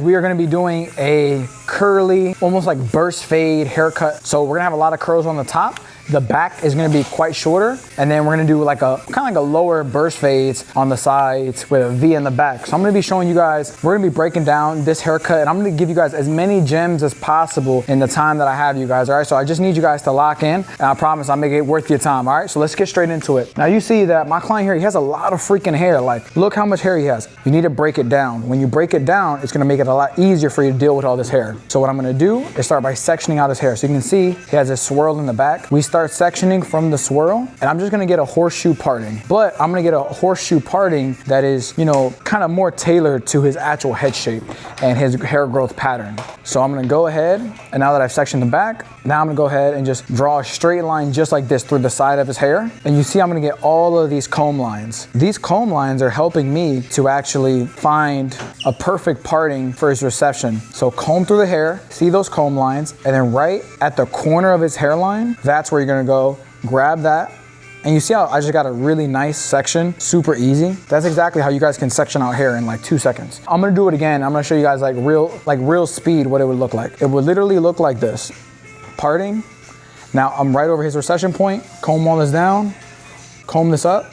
We are gonna be doing a curly, almost like burst fade haircut. So we're gonna have a lot of curls on the top. The back is gonna be quite shorter. And then we're gonna do like a, kind of like a lower burst fades on the sides with a V in the back. So I'm gonna be showing you guys, we're gonna be breaking down this haircut and I'm gonna give you guys as many gems as possible in the time that I have you guys, all right? So I just need you guys to lock in and I promise I'll make it worth your time, all right? So let's get straight into it. Now you see that my client here, he has a lot of freaking hair. Like, look how much hair he has. You need to break it down. When you break it down, it's gonna make it a lot easier for you to deal with all this hair. So what I'm gonna do is start by sectioning out his hair. So you can see he has a swirl in the back. We start sectioning from the swirl and I'm just gonna get a horseshoe parting. But I'm gonna get a horseshoe parting that is, you know, kind of more tailored to his actual head shape and his hair growth pattern. So I'm gonna go ahead and now that I've sectioned the back, now I'm gonna go ahead and just draw a straight line just like this through the side of his hair. And you see I'm gonna get all of these comb lines. These comb lines are helping me to actually find a perfect parting for his reception. So comb through the hair, see those comb lines, and then right at the corner of his hairline, that's where you're gonna go, grab that. And you see how I just got a really nice section, super easy. That's exactly how you guys can section out hair in like 2 seconds. I'm gonna do it again. I'm gonna show you guys like real speed what it would look like. It would literally look like this. Parting. Now I'm right over his recession point, comb all this down, comb this up.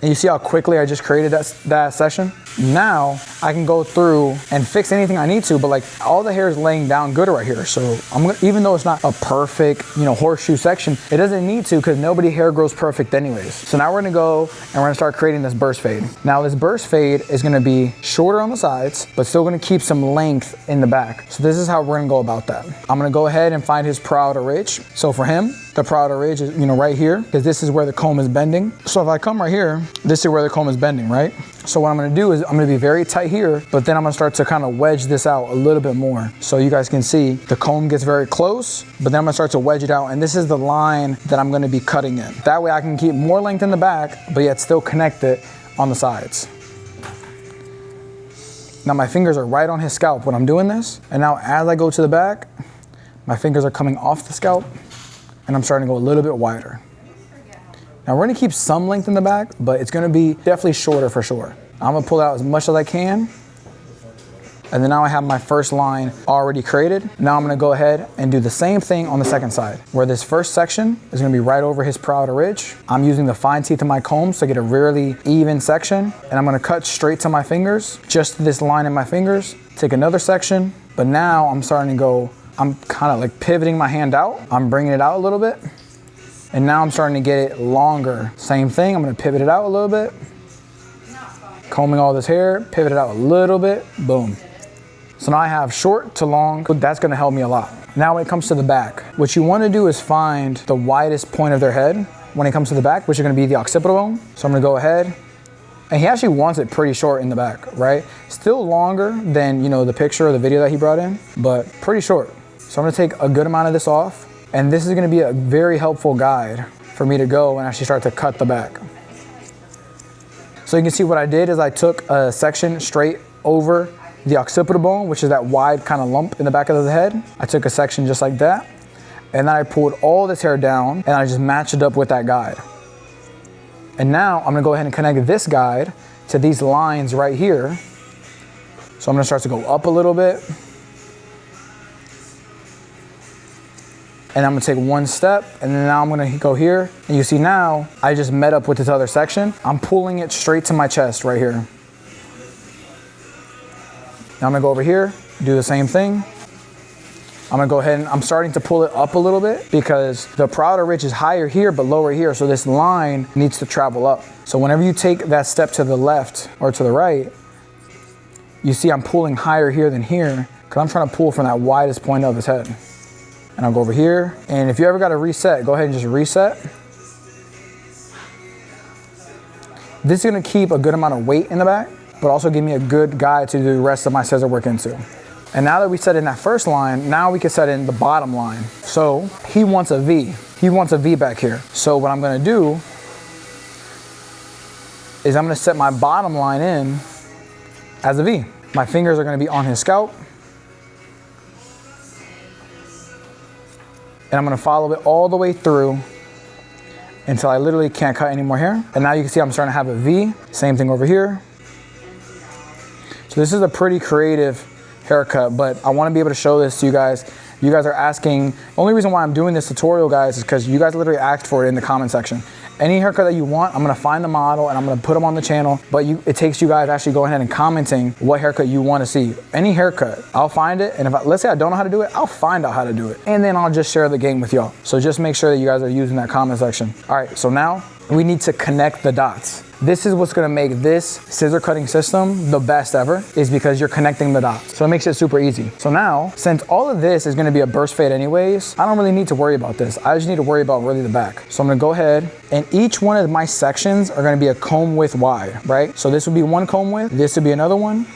And you see how quickly I just created that section? Now I can go through and fix anything I need to, but like all the hair is laying down good right here. So I'm gonna, even though it's not a perfect, you know, horseshoe section, it doesn't need to because nobody hair grows perfect anyways. So now we're gonna go and we're gonna start creating this burst fade. Now this burst fade is gonna be shorter on the sides, but still gonna keep some length in the back. So this is how we're gonna go about that. I'm gonna go ahead and find his proud ridge. So for him, the proud ridge is, you know, right here, because this is where the comb is bending. So if I come right here, this is where the comb is bending, right? So what I'm gonna do is I'm gonna be very tight here, but then I'm gonna start to kind of wedge this out a little bit more. So you guys can see the comb gets very close, but then I'm gonna start to wedge it out. And this is the line that I'm gonna be cutting in. That way I can keep more length in the back, but yet still connect it on the sides. Now my fingers are right on his scalp when I'm doing this. And now as I go to the back, my fingers are coming off the scalp and I'm starting to go a little bit wider. Now we're gonna keep some length in the back, but it's gonna be definitely shorter for sure. I'm gonna pull out as much as I can. And then now I have my first line already created. Now I'm gonna go ahead and do the same thing on the second side, where this first section is gonna be right over his proud ridge. I'm using the fine teeth of my combs to get a really even section. And I'm gonna cut straight to my fingers, just this line in my fingers, take another section. But now I'm starting to go, I'm kind of like pivoting my hand out. I'm bringing it out a little bit. And now I'm starting to get it longer. Same thing, I'm gonna pivot it out a little bit. Combing all this hair, pivot it out a little bit, boom. So now I have short to long, that's gonna help me a lot. Now when it comes to the back, what you wanna do is find the widest point of their head when it comes to the back, which is gonna be the occipital bone. So I'm gonna go ahead, and he actually wants it pretty short in the back, right? Still longer than, you know, the picture or the video that he brought in, but pretty short. So I'm gonna take a good amount of this off, and this is gonna be a very helpful guide for me to go and actually start to cut the back. So you can see what I did is I took a section straight over the occipital bone, which is that wide kind of lump in the back of the head. I took a section just like that, and then I pulled all this hair down and I just matched it up with that guide. And now I'm gonna go ahead and connect this guide to these lines right here. So I'm gonna start to go up a little bit. And I'm gonna take one step, and then now I'm gonna go here. And you see now, I just met up with this other section. I'm pulling it straight to my chest right here. Now I'm gonna go over here, do the same thing. I'm gonna go ahead and I'm starting to pull it up a little bit because the prouder ridge is higher here, but lower here. So this line needs to travel up. So whenever you take that step to the left or to the right, you see I'm pulling higher here than here because I'm trying to pull from that widest point of his head. And I'll go over here. And if you ever got to reset, go ahead and just reset. This is gonna keep a good amount of weight in the back, but also give me a good guide to do the rest of my scissor work into. And now that we set in that first line, now we can set in the bottom line. So he wants a V. He wants a V back here. So what I'm gonna do is I'm gonna set my bottom line in as a V. My fingers are gonna be on his scalp. And I'm gonna follow it all the way through until I literally can't cut any more hair. And now you can see I'm starting to have a V. Same thing over here. So this is a pretty creative haircut, but I wanna be able to show this to you guys. You guys are asking, only reason why I'm doing this tutorial, guys, is because you guys literally asked for it in the comment section. Any haircut that you want, I'm gonna find the model and I'm gonna put them on the channel, but it takes you guys actually going ahead and commenting what haircut you wanna see. Any haircut, I'll find it, and if let's say I don't know how to do it, I'll find out how to do it, and then I'll just share the game with y'all. So just make sure that you guys are using that comment section. All right, so now we need to connect the dots. This is what's gonna make this scissor cutting system the best ever, is because you're connecting the dots. So it makes it super easy. So now, since all of this is gonna be a burst fade anyways, I don't really need to worry about this. I just need to worry about really the back. So I'm gonna go ahead, and each one of my sections are gonna be a comb width wide, right? So this would be one comb width, this would be another one.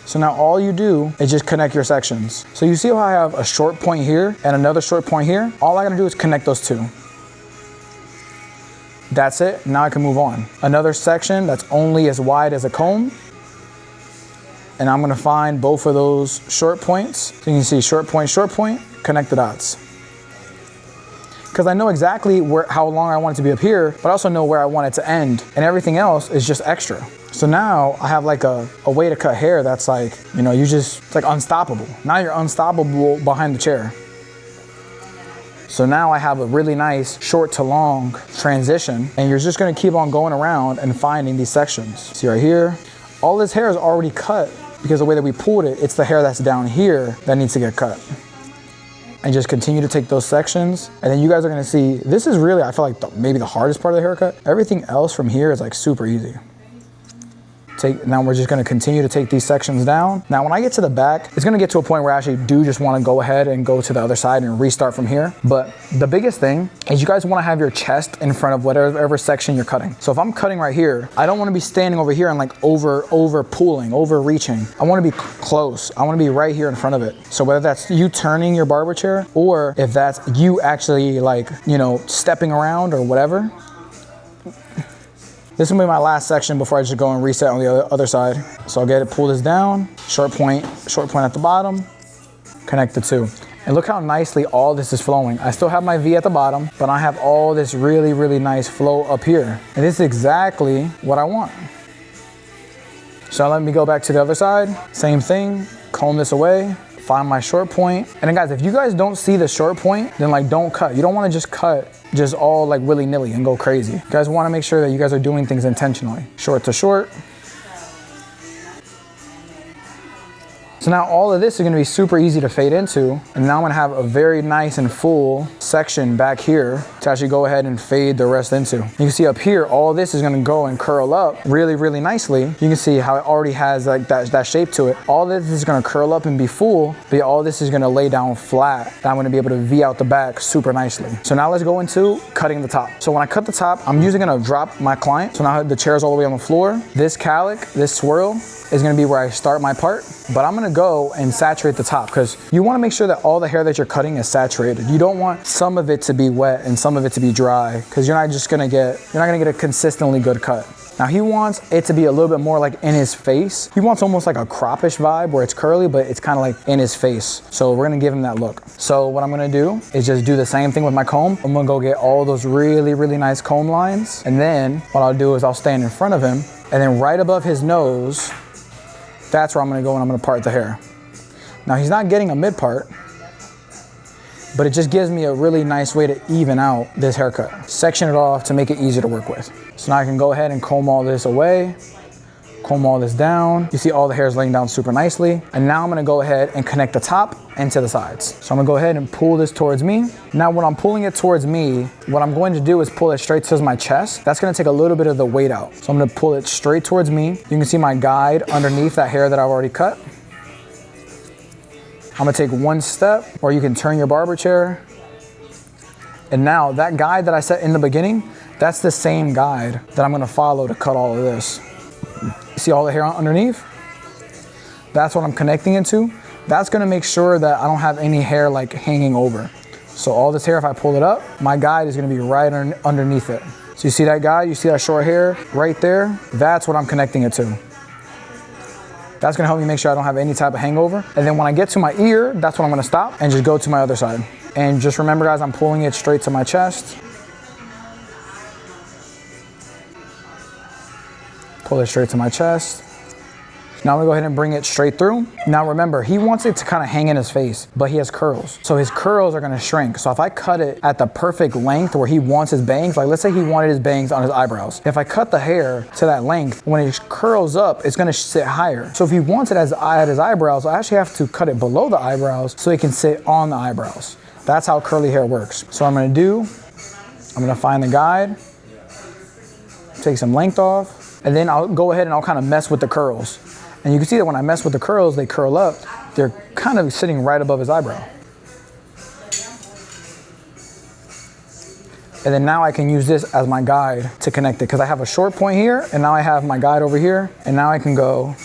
So now all you do is just connect your sections. So you see how I have a short point here and another short point here? All I gotta do is connect those two. That's it, now I can move on. Another section that's only as wide as a comb. And I'm gonna find both of those short points. So you can see short point, connect the dots. Because I know exactly how long I want it to be up here, but I also know where I want it to end. And everything else is just extra. So now I have like a way to cut hair that's like, you know, it's like unstoppable. Now you're unstoppable behind the chair. So now I have a really nice short to long transition, and you're just gonna keep on going around and finding these sections. See right here, all this hair is already cut because the way that we pulled it, it's the hair that's down here that needs to get cut. And just continue to take those sections. And then you guys are gonna see, this is really, I feel like maybe the hardest part of the haircut. Everything else from here is like super easy. Now we're just gonna continue to take these sections down. Now when I get to the back, it's gonna get to a point where I actually do just wanna go ahead and go to the other side and restart from here. But the biggest thing is you guys wanna have your chest in front of whatever section you're cutting. So if I'm cutting right here, I don't wanna be standing over here and like over pulling, over reaching. I wanna be close. I wanna be right here in front of it. So whether that's you turning your barber chair, or if that's you actually like, you know, stepping around or whatever. This will be my last section before I just go and reset on the other side. So I'll pull this down, short point at the bottom, connect the two. And look how nicely all this is flowing. I still have my V at the bottom, but I have all this really, really nice flow up here. And this is exactly what I want. So let me go back to the other side. Same thing, comb this away, find my short point. And then guys, if you guys don't see the short point, then like don't cut. You don't wanna just cut just all like willy-nilly and go crazy. You guys wanna make sure that you guys are doing things intentionally. Short to short. So now all of this is gonna be super easy to fade into. And now I'm gonna have a very nice and full section back here to actually go ahead and fade the rest into. You can see up here, all this is gonna go and curl up really, really nicely. You can see how it already has like that shape to it. All this is gonna curl up and be full, but all this is gonna lay down flat. And I'm gonna be able to V out the back super nicely. So now let's go into cutting the top. So when I cut the top, I'm usually gonna drop my client. So now the chair's all the way on the floor. This calic, this swirl, is gonna be where I start my part, but I'm gonna go and saturate the top because you wanna make sure that all the hair that you're cutting is saturated. You don't want some of it to be wet and some of it to be dry because you're not gonna get a consistently good cut. Now he wants it to be a little bit more like in his face. He wants almost like a croppish vibe where it's curly, but it's kind of like in his face. So we're gonna give him that look. So what I'm gonna do is just do the same thing with my comb. I'm gonna go get all those really, really nice comb lines. And then what I'll do is I'll stand in front of him and then right above his nose, that's where I'm gonna go and I'm gonna part the hair. Now he's not getting a mid part, but it just gives me a really nice way to even out this haircut. Section it off to make it easier to work with. So now I can go ahead and comb all this away, comb all this down. You see all the hair is laying down super nicely. And now I'm gonna go ahead and connect the top and to the sides. So I'm gonna go ahead and pull this towards me. Now when I'm pulling it towards me, what I'm going to do is pull it straight to my chest. That's gonna take a little bit of the weight out. So I'm gonna pull it straight towards me. You can see my guide underneath that hair that I've already cut. I'm gonna take one step, or you can turn your barber chair. And now that guide that I set in the beginning, that's the same guide that I'm gonna follow to cut all of this. You see all the hair underneath? That's what I'm connecting into. That's gonna make sure that I don't have any hair like hanging over. So all this hair, if I pull it up, my guide is gonna be right underneath it. So you see that guide, you see that short hair right there? That's what I'm connecting it to. That's gonna help me make sure I don't have any type of hangover. And then when I get to my ear, that's when I'm gonna stop and just go to my other side. And just remember guys, I'm pulling it straight to my chest. Pull it straight to my chest. Now I'm gonna go ahead and bring it straight through. Now remember, he wants it to kind of hang in his face, but he has curls. So his curls are gonna shrink. So if I cut it at the perfect length where he wants his bangs, like let's say he wanted his bangs on his eyebrows. If I cut the hair to that length, when it curls up, it's gonna sit higher. So if he wants it at his eyebrows, I actually have to cut it below the eyebrows so it can sit on the eyebrows. That's how curly hair works. So I'm gonna find the guide, take some length off, and then I'll go ahead and I'll kind of mess with the curls. And you can see that when I mess with the curls, they curl up. They're kind of sitting right above his eyebrow. And then now I can use this as my guide to connect it because I have a short point here and now I have my guide over here and now I can go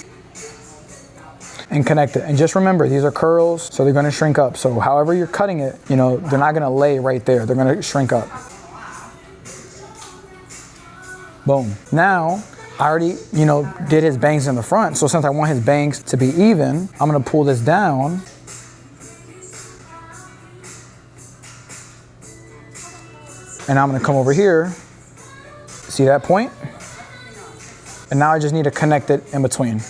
and connect it. And just remember, these are curls, so they're gonna shrink up. So however you're cutting it, you know, they're not gonna lay right there. They're gonna shrink up. Boom. Now, I already, you know, did his bangs in the front. So since I want his bangs to be even, I'm gonna pull this down. And I'm gonna come over here. See that point? And now I just need to connect it in between.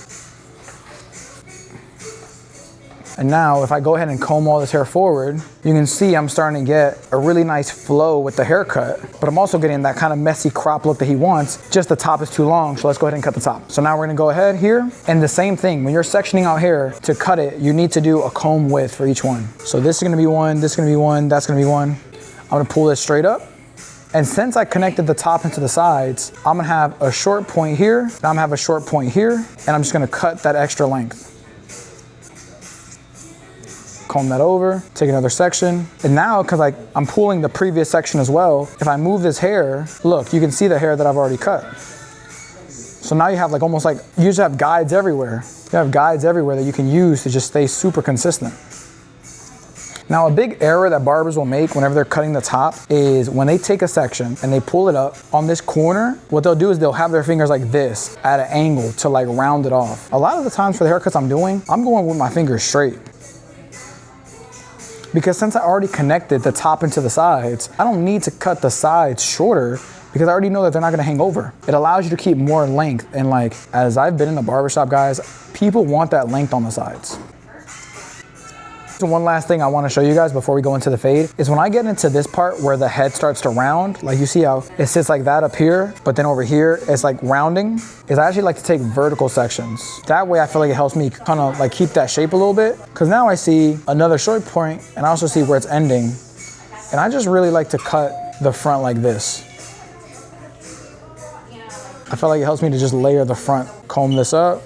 And now if I go ahead and comb all this hair forward, you can see I'm starting to get a really nice flow with the haircut, but I'm also getting that kind of messy crop look that he wants. Just the top is too long, so let's go ahead and cut the top. So now we're gonna go ahead here, and the same thing, when you're sectioning out hair, to cut it, you need to do a comb width for each one. So this is gonna be one, this is gonna be one, that's gonna be one. I'm gonna pull this straight up. And since I connected the top into the sides, I'm gonna have a short point here, and I'm gonna have a short point here, and I'm just gonna cut that extra length. Comb that over, take another section. And now, because I'm pulling the previous section as well, if I move this hair, look, you can see the hair that I've already cut. So now you have like almost like, you just have guides everywhere. You have guides everywhere that you can use to just stay super consistent. Now a big error that barbers will make whenever they're cutting the top is when they take a section and they pull it up on this corner, what they'll do is they'll have their fingers like this at an angle to like round it off. A lot of the times for the haircuts I'm going with my fingers straight. Because since I already connected the top into the sides, I don't need to cut the sides shorter because I already know that they're not gonna hang over. It allows you to keep more length. And like, as I've been in the barbershop, guys, people want that length on the sides. So one last thing I wanna show you guys before we go into the fade is when I get into this part where the head starts to round, like you see how it sits like that up here, but then over here, it's like rounding, is I actually like to take vertical sections. That way I feel like it helps me kind of like keep that shape a little bit. Cause now I see another short point and I also see where it's ending. And I just really like to cut the front like this. I feel like it helps me to just layer the front, comb this up.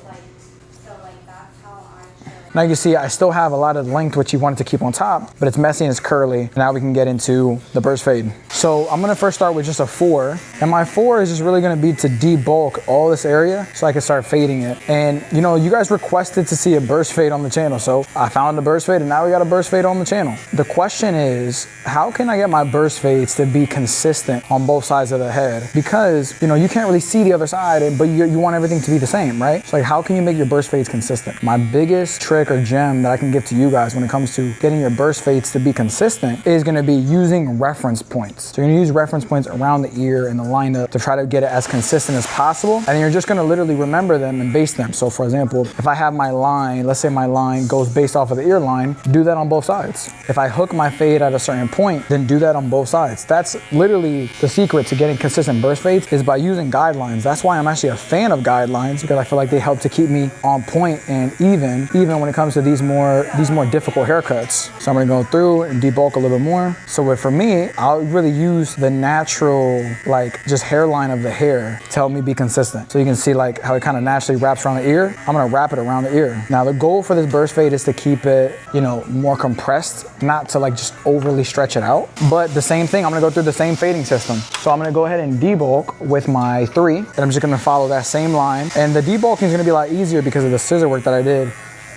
Now you can see I still have a lot of length which you wanted to keep on top, but it's messy and it's curly. Now we can get into the burst fade. So I'm gonna first start with just a 4. And my 4 is just really gonna be to debulk all this area so I can start fading it. And you know, you guys requested to see a burst fade on the channel. So I found a burst fade and now we got a burst fade on the channel. The question is, how can I get my burst fades to be consistent on both sides of the head? Because you know, you can't really see the other side, but you want everything to be the same, right? So like, how can you make your burst fades consistent? My biggest trick or gem that I can give to you guys when it comes to getting your burst fades to be consistent is gonna be using reference points. So you're gonna use reference points around the ear and the lineup to try to get it as consistent as possible. And then you're just gonna literally remember them and base them. So for example, if I have my line, let's say my line goes based off of the ear line, do that on both sides. If I hook my fade at a certain point, then do that on both sides. That's literally the secret to getting consistent burst fades, is by using guidelines. That's why I'm actually a fan of guidelines, because I feel like they help to keep me on point and even when it comes to these more difficult haircuts. So I'm gonna go through and debulk a little bit more. So for me, I'll really use the natural, like just hairline of the hair to help me be consistent. So you can see like how it kind of naturally wraps around the ear. I'm gonna wrap it around the ear. Now the goal for this burst fade is to keep it, you know, more compressed, not to like just overly stretch it out. But the same thing, I'm gonna go through the same fading system. So I'm gonna go ahead and debulk with my 3, and I'm just gonna follow that same line. And the debulking is gonna be a lot easier because of the scissor work that I did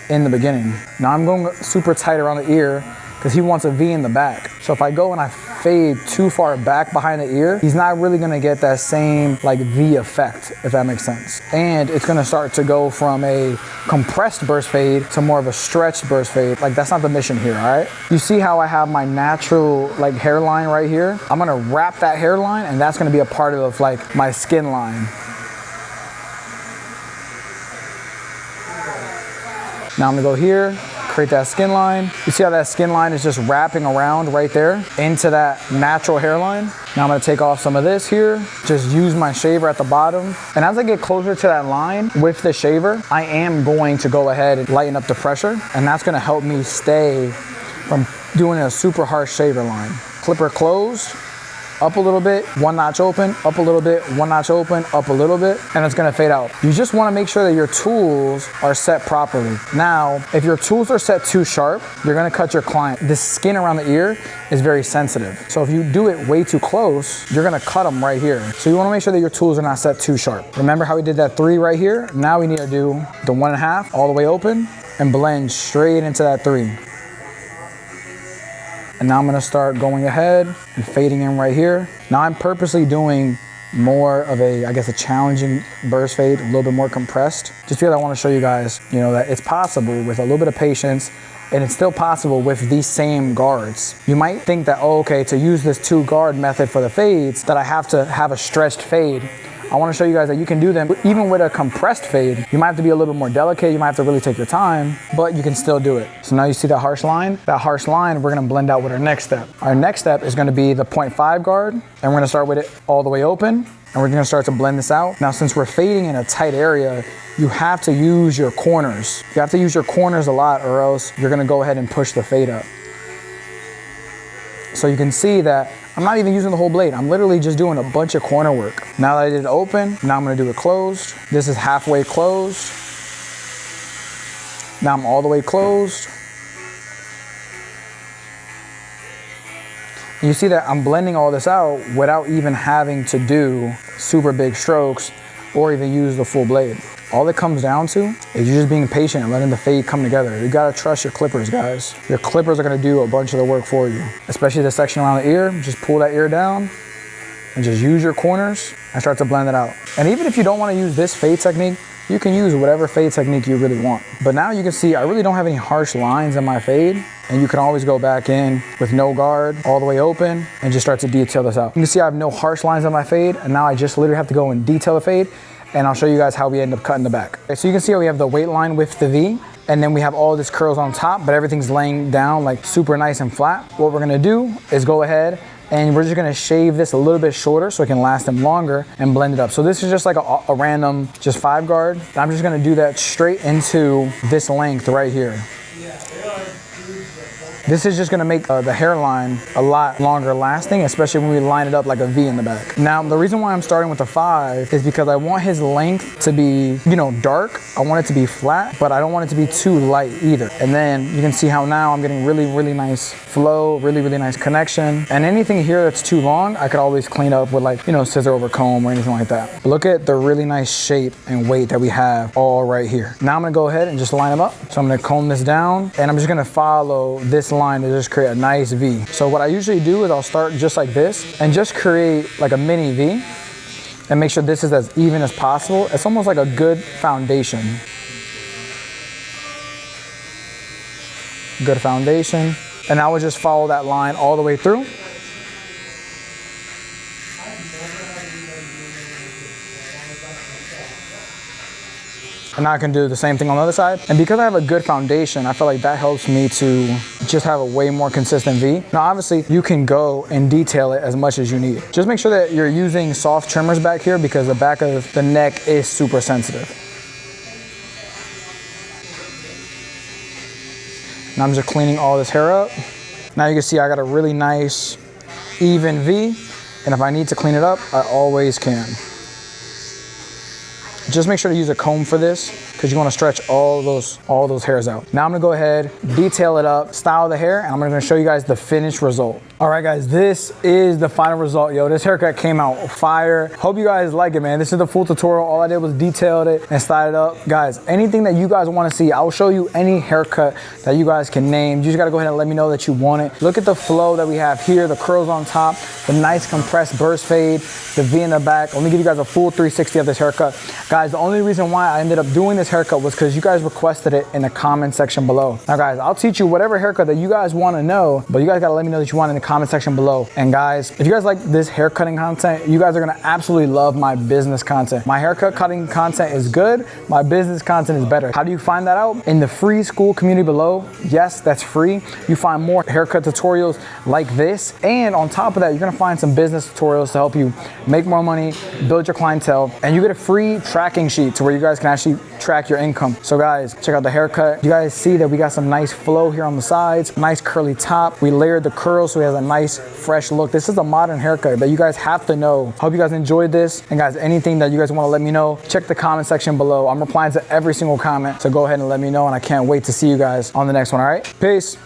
in the beginning. Now I'm going super tight around the ear because he wants a V in the back. So if I go and I fade too far back behind the ear, he's not really gonna get that same like V effect, if that makes sense. And it's gonna start to go from a compressed burst fade to more of a stretched burst fade. Like that's not the mission here, all right? You see how I have my natural like hairline right here? I'm gonna wrap that hairline and that's gonna be a part of like my skin line. Now I'm gonna go here, create that skin line. You see how that skin line is just wrapping around right there into that natural hairline? Now I'm gonna take off some of this here, just use my shaver at the bottom. And as I get closer to that line with the shaver, I am going to go ahead and lighten up the pressure, and that's gonna help me stay from doing a super harsh shaver line. Clipper closed, up a little bit, one notch open, up a little bit, one notch open, up a little bit, and it's gonna fade out. You just wanna make sure that your tools are set properly. Now, if your tools are set too sharp, you're gonna cut your client. The skin around the ear is very sensitive. So if you do it way too close, you're gonna cut them right here. So you wanna make sure that your tools are not set too sharp. Remember how we did that 3 right here? Now we need to do the 1.5 all the way open and blend straight into that 3. And now I'm gonna start going ahead and fading in right here. Now I'm purposely doing more of a, I guess, a challenging burst fade, a little bit more compressed, just because I wanna show you guys, you know, that it's possible with a little bit of patience, and it's still possible with these same guards. You might think that, oh, okay, to use this 2 guard method for the fades, that I have to have a stretched fade. I wanna show you guys that you can do them even with a compressed fade. You might have to be a little bit more delicate, you might have to really take your time, but you can still do it. So now you see that harsh line? That harsh line we're gonna blend out with our next step. Our next step is gonna be the 0.5 guard, and we're gonna start with it all the way open, and we're gonna start to blend this out. Now, since we're fading in a tight area, you have to use your corners. You have to use your corners a lot, or else you're gonna go ahead and push the fade up. So you can see that I'm not even using the whole blade. I'm literally just doing a bunch of corner work. Now that I did it open, now I'm gonna do it closed. This is halfway closed. Now I'm all the way closed. And you see that I'm blending all this out without even having to do super big strokes or even use the full blade. All it comes down to is you just being patient and letting the fade come together. You gotta trust your clippers, guys. Your clippers are gonna do a bunch of the work for you, especially the section around the ear. Just pull that ear down and just use your corners and start to blend it out. And even if you don't wanna use this fade technique, you can use whatever fade technique you really want. But now you can see I really don't have any harsh lines in my fade, and you can always go back in with no guard, all the way open, and just start to detail this out. You can see I have no harsh lines on my fade, and now I just literally have to go and detail the fade, and I'll show you guys how we end up cutting the back. Okay, so you can see how we have the weight line with the V, and then we have all this curls on top, but everything's laying down like super nice and flat. What we're gonna do is go ahead and we're just gonna shave this a little bit shorter so it can last them longer and blend it up. So this is just like a random, just 5 guard. And I'm just gonna do that straight into this length right here. This is just gonna make the hairline a lot longer lasting, especially when we line it up like a V in the back. Now, the reason why I'm starting with the 5 is because I want his length to be, you know, dark. I want it to be flat, but I don't want it to be too light either. And then you can see how now I'm getting really, really nice flow, really, really nice connection. And anything here that's too long, I could always clean up with, like, you know, scissor over comb or anything like that. But look at the really nice shape and weight that we have all right here. Now I'm gonna go ahead and just line them up. So I'm gonna comb this down, and I'm just gonna follow this line to just create a nice V. So what I usually do is I'll start just like this and just create like a mini V and make sure this is as even as possible. It's almost like a good foundation. Good foundation. And I would just follow that line all the way through. And now I can do the same thing on the other side. And because I have a good foundation, I feel like that helps me to just have a way more consistent V. Now, obviously, you can go and detail it as much as you need. Just make sure that you're using soft trimmers back here because the back of the neck is super sensitive. Now I'm just cleaning all this hair up. Now you can see I got a really nice, even V. And if I need to clean it up, I always can. Just make sure to use a comb for this because you want to stretch all those hairs out. Now I'm gonna go ahead, detail it up, style the hair, and I'm gonna show you guys the finished result. All right, guys, this is the final result. Yo, this haircut came out fire. Hope you guys like it, man. This is the full tutorial. All I did was detailed it and styled it up. Guys, anything that you guys want to see, I'll show you any haircut that you guys can name. You just gotta go ahead and let me know that you want it. Look at the flow that we have here, the curls on top, the nice compressed burst fade, the V in the back. Let me give you guys a full 360 of this haircut. Guys, the only reason why I ended up doing this this haircut was because you guys requested it in the comment section below. Now guys, I'll teach you whatever haircut that you guys want to know, but you guys gotta let me know that you want in the comment section below. And guys, if you guys like this haircutting content, you guys are gonna absolutely love my business content. My haircut cutting content is good, my business content is better. How do you find that out? In the free school community below. Yes, that's free. You find more haircut tutorials like this, and on top of that, you're gonna find some business tutorials to help you make more money, build your clientele, and you get a free tracking sheet to where you guys can actually track your income. So guys, check out the haircut. You guys see that we got some nice flow here on the sides, nice curly top. We layered the curls so he has a nice fresh look. This is a modern haircut that you guys have to know. Hope you guys enjoyed this. And guys, anything that you guys want to let me know, check the comment section below. I'm replying to every single comment, so go ahead and let me know, and I can't wait to see you guys on the next one. All right, peace.